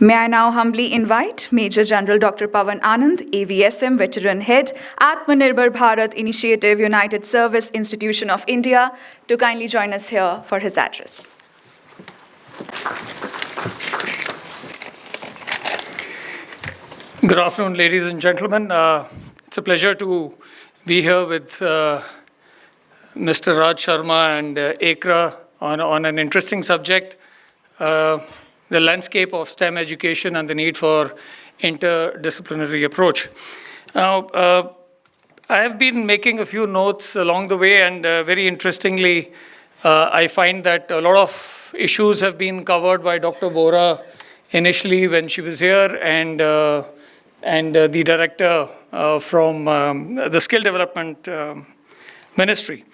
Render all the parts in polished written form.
May I now humbly invite Major General Dr. Pawan Anand, AVSM Veteran Head, Atmanirbhar Bharat Initiative, United Service Institution of India, to kindly join us here for his address. Good afternoon, ladies and gentlemen. It's a pleasure to be here with Mr. Raj Sharma and ACRA on an interesting subject, the landscape of STEM education and the need for interdisciplinary approach. Now, I have been making a few notes along the way, and very interestingly, I find that a lot of issues have been covered by Dr. Vora initially when she was here, and the director from the Skill Development Ministry.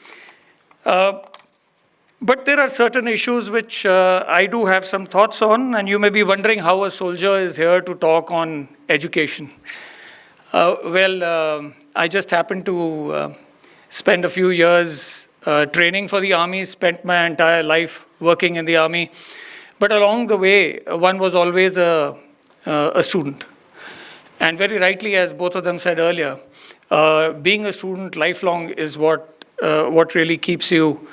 But there are certain issues which I do have some thoughts on, and you may be wondering how a soldier is here to talk on education. I just happened to spend a few years training for the army, spent my entire life working in the army. But along the way, one was always a student. And very rightly, as both of them said earlier, being a student lifelong is what really keeps you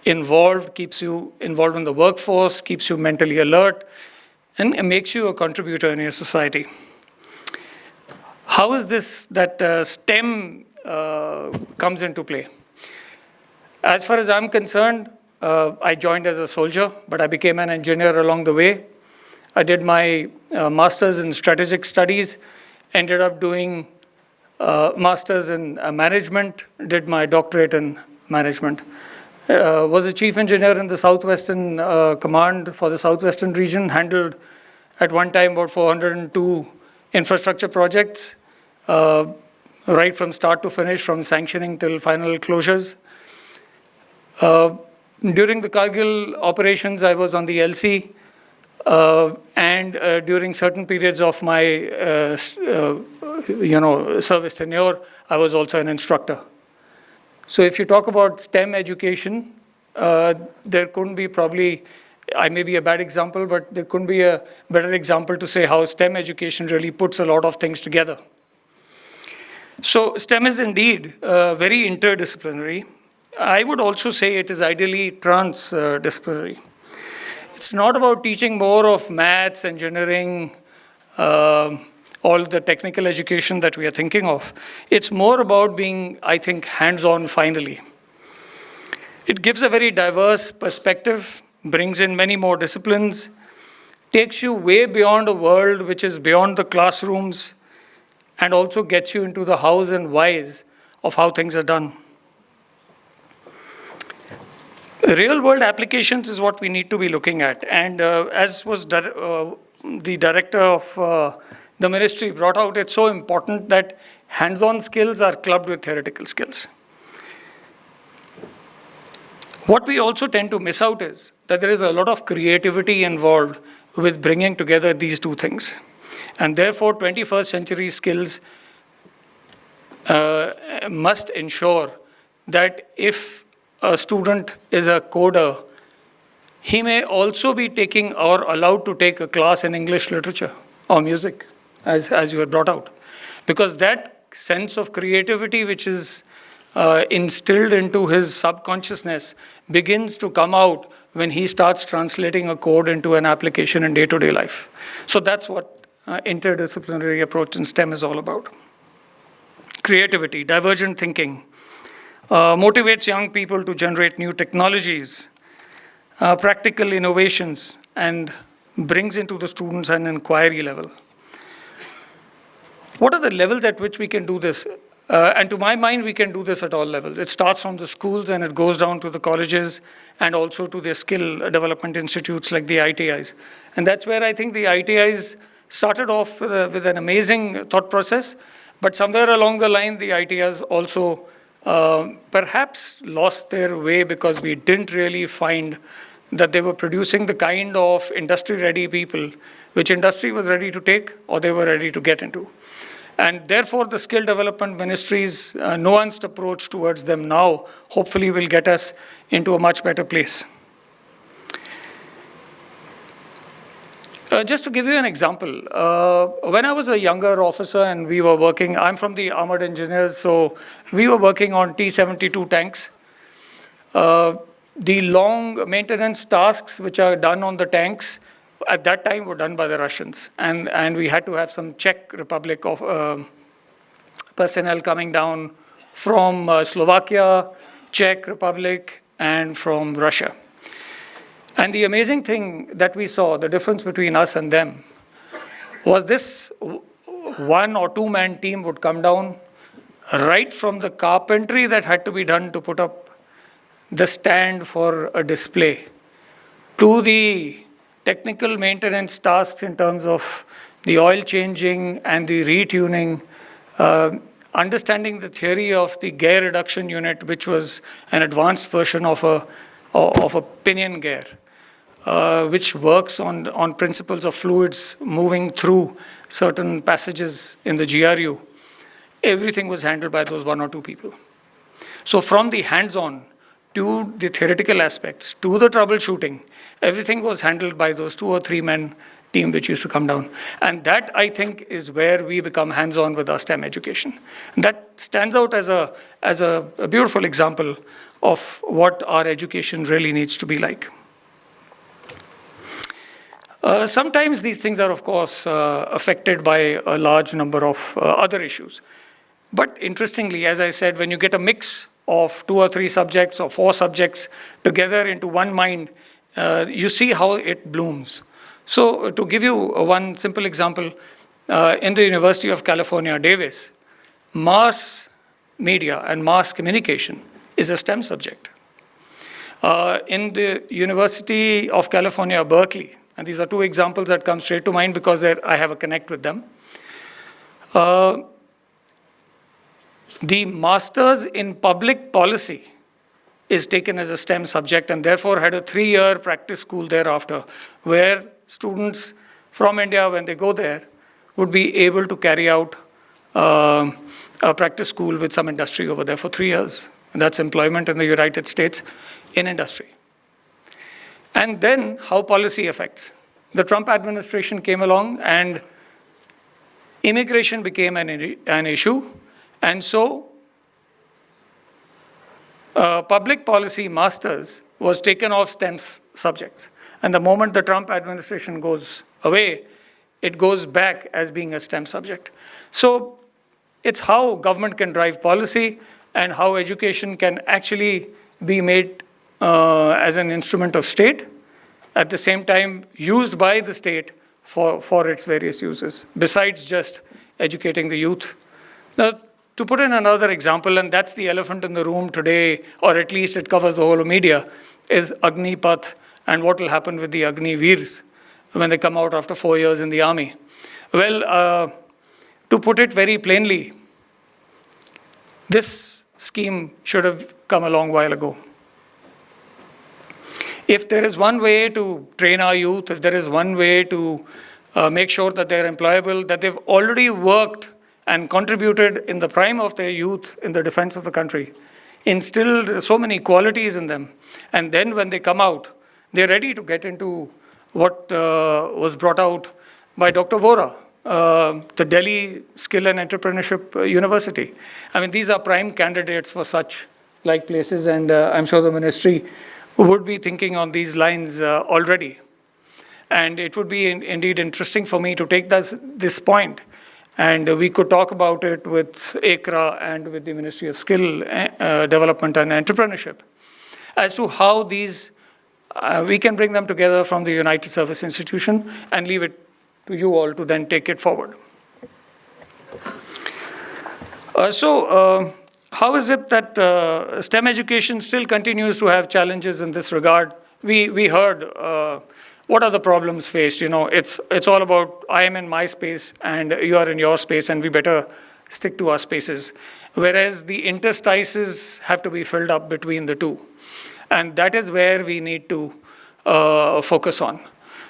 involved, keeps you involved in the workforce, keeps you mentally alert, and makes you a contributor in your society. How is this that STEM comes into play? As far as I'm concerned, I joined as a soldier, but I became an engineer along the way. I did my master's in strategic studies, ended up doing master's in management, did my doctorate in management. Was a chief engineer in the Southwestern Command for the Southwestern region, handled at one time about 402 infrastructure projects, right from start to finish, from sanctioning till final closures. During the Kargil operations, I was on the LC, and during certain periods of my service tenure, I was also an instructor. So if you talk about STEM education, there couldn't be probably, I may be a bad example, but there couldn't be a better example to say how STEM education really puts a lot of things together. So STEM is indeed very interdisciplinary. I would also say it is ideally transdisciplinary. It's not about teaching more of maths, engineering, all the technical education that we are thinking of. It's more about being, I think, hands-on finally. It gives a very diverse perspective, brings in many more disciplines, takes you way beyond a world which is beyond the classrooms, and also gets you into the hows and whys of how things are done. Real-world applications is what we need to be looking at. And as was the director of the ministry brought out, it's so important that hands-on skills are clubbed with theoretical skills. What we also tend to miss out is that there is a lot of creativity involved with bringing together these two things. And therefore, 21st century skills must ensure that if a student is a coder, he may also be taking or allowed to take a class in English literature or music, as you had brought out. Because that sense of creativity which is instilled into his subconsciousness begins to come out when he starts translating a code into an application in day-to-day life. So that's what interdisciplinary approach in STEM is all about. Creativity, divergent thinking, motivates young people to generate new technologies, practical innovations, and brings into the students an inquiry level. What are the levels at which we can do this? And to my mind, we can do this at all levels. It starts from the schools and it goes down to the colleges and also to the skill development institutes like the ITIs. And that's where I think the ITIs started off with an amazing thought process, but somewhere along the line, the ITIs also perhaps lost their way because we didn't really find that they were producing the kind of industry-ready people which industry was ready to take or they were ready to get into. And therefore, the Skill Development Ministry's nuanced approach towards them now hopefully will get us into a much better place. Just to give you an example, when I was a younger officer and we were working, I'm from the Armored Engineers, so we were working on T-72 tanks. The long maintenance tasks which are done on the tanks at that time were done by the Russians. And we had to have some Czech Republic of personnel coming down from Slovakia, Czech Republic, and from Russia. And the amazing thing that we saw, the difference between us and them, was this one or two man team would come down right from the carpentry that had to be done to put up the stand for a display, to the technical maintenance tasks in terms of the oil changing and the retuning, understanding the theory of the gear reduction unit, which was an advanced version of a pinion gear, which works on principles of fluids moving through certain passages in the GRU. Everything was handled by those one or two people. So from the hands-on to the theoretical aspects, to the troubleshooting, everything was handled by those 2 or 3 men team which used to come down. And that, I think, is where we become hands-on with our STEM education. And that stands out as a beautiful example of what our education really needs to be like. Sometimes these things are, of course, affected by a large number of other issues. But interestingly, as I said, when you get a mix of 2 or 3 subjects or 4 subjects together into one mind, you see how it blooms. So to give you one simple example, in the University of California, Davis, mass media and mass communication is a STEM subject. In the University of California, Berkeley, and these are 2 examples that come straight to mind because I have a connect with them. The Masters in Public Policy is taken as a STEM subject and therefore had a 3-year practice school thereafter, where students from India, when they go there, would be able to carry out a practice school with some industry over there for 3 years. And that's employment in the United States in industry. And then how policy affects. The Trump administration came along and immigration became an issue. And so public policy masters was taken off STEM subjects. And the moment the Trump administration goes away, it goes back as being a STEM subject. So it's how government can drive policy and how education can actually be made as an instrument of state, at the same time used by the state for its various uses, besides just educating the youth. Now, to put in another example, and that's the elephant in the room today, or at least it covers the whole of media, is Agnipath and what will happen with the Agniveers when they come out after 4 years in the army. Well, to put it very plainly, this scheme should have come a long while ago. If there is one way to train our youth, if there is one way to make sure that they're employable, that they've already worked and contributed in the prime of their youth in the defense of the country, instilled so many qualities in them, and then when they come out, they're ready to get into what was brought out by Dr. Vora, the Delhi Skill and Entrepreneurship University. I mean, these are prime candidates for such like places, and I'm sure the ministry would be thinking on these lines already. And it would be indeed interesting for me to take this point, and we could talk about it with ACRA and with the Ministry of Skill Development and Entrepreneurship as to how these, we can bring them together from the United Service Institution and leave it to you all to then take it forward. How is it that STEM education still continues to have challenges in this regard? We heard what are the problems faced. You know, it's all about I am in my space and you are in your space and we better stick to our spaces. Whereas the interstices have to be filled up between the two. And that is where we need to focus on.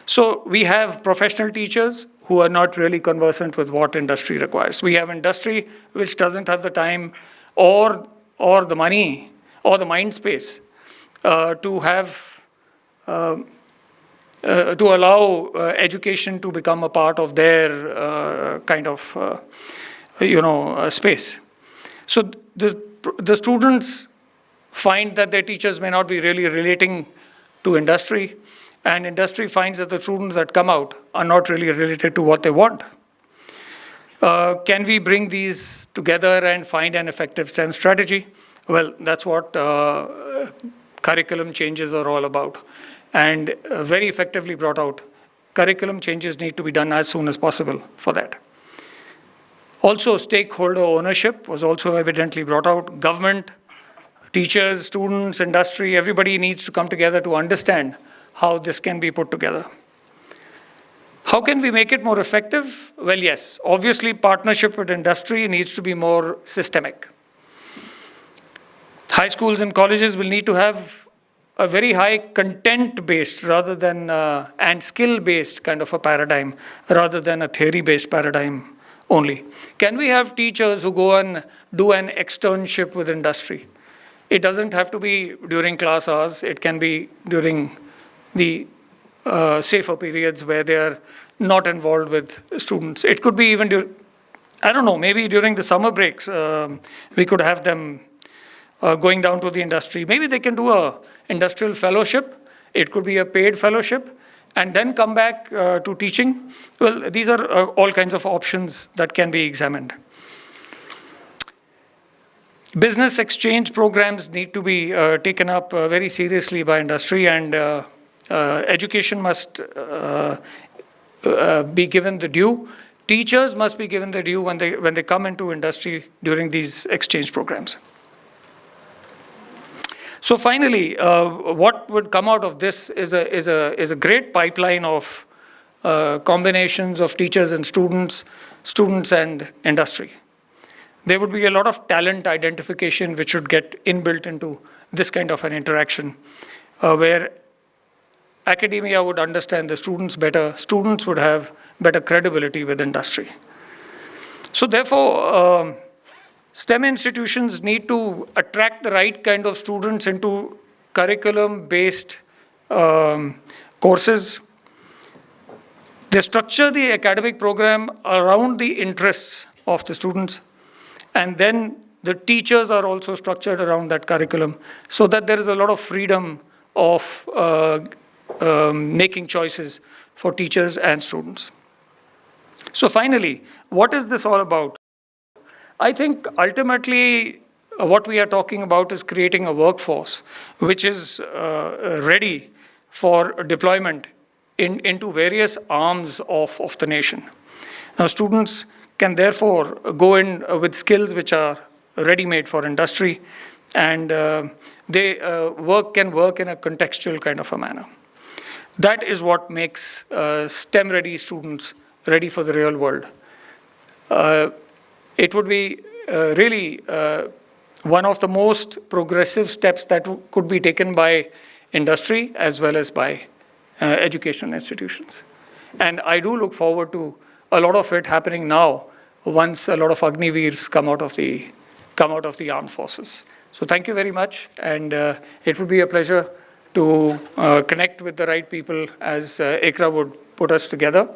So we have professional teachers who are not really conversant with what industry requires. We have industry which doesn't have the time or the money or the mind space to have to allow education to become a part of their space. So the students find that their teachers may not be really relating to industry, and industry finds that the students that come out are not really related to what they want. Can we bring these together and find an effective STEM strategy? Well, that's what curriculum changes are all about. And very effectively brought out, curriculum changes need to be done as soon as possible for that. Also, stakeholder ownership was also evidently brought out. Government, teachers, students, industry, everybody needs to come together to understand how this can be put together. How can we make it more effective? Well, yes, obviously partnership with industry needs to be more systemic. High schools and colleges will need to have a very high content-based rather than and skill-based kind of a paradigm rather than a theory-based paradigm only. Can we have teachers who go and do an externship with industry? It doesn't have to be during class hours. It can be during the safer periods where they are not involved with students. It could be even during, I don't know, maybe during the summer breaks, we could have them going down to the industry. Maybe they can do a industrial fellowship. It could be a paid fellowship, and then come back to teaching. Well, these are all kinds of options that can be examined. Business exchange programs need to be taken up very seriously by industry, and education must be given the due. Teachers must be given the due when they come into industry during these exchange programs. So finally, what would come out of this is a great pipeline of combinations of teachers and students and industry. There would be a lot of talent identification which should get inbuilt into this kind of an interaction, where academia would understand the students better, students would have better credibility with industry. So therefore, STEM institutions need to attract the right kind of students into curriculum-based courses. They structure the academic program around the interests of the students, and then the teachers are also structured around that curriculum so that there is a lot of freedom of making choices for teachers and students. So finally, what is this all about? I think ultimately what we are talking about is creating a workforce which is ready for deployment into various arms of the nation. Now, students can therefore go in with skills which are ready-made for industry, and they can work in a contextual kind of a manner. That is what makes STEM-ready students ready for the real world. It would be really one of the most progressive steps that could be taken by industry as well as by educational institutions. And I do look forward to a lot of it happening now once a lot of Agniveers come out of the armed forces. So thank you very much, and it would be a pleasure to connect with the right people as ICRA would put us together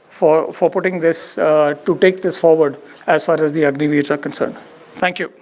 for putting this, to take this forward as far as the Agniveers are concerned. Thank you.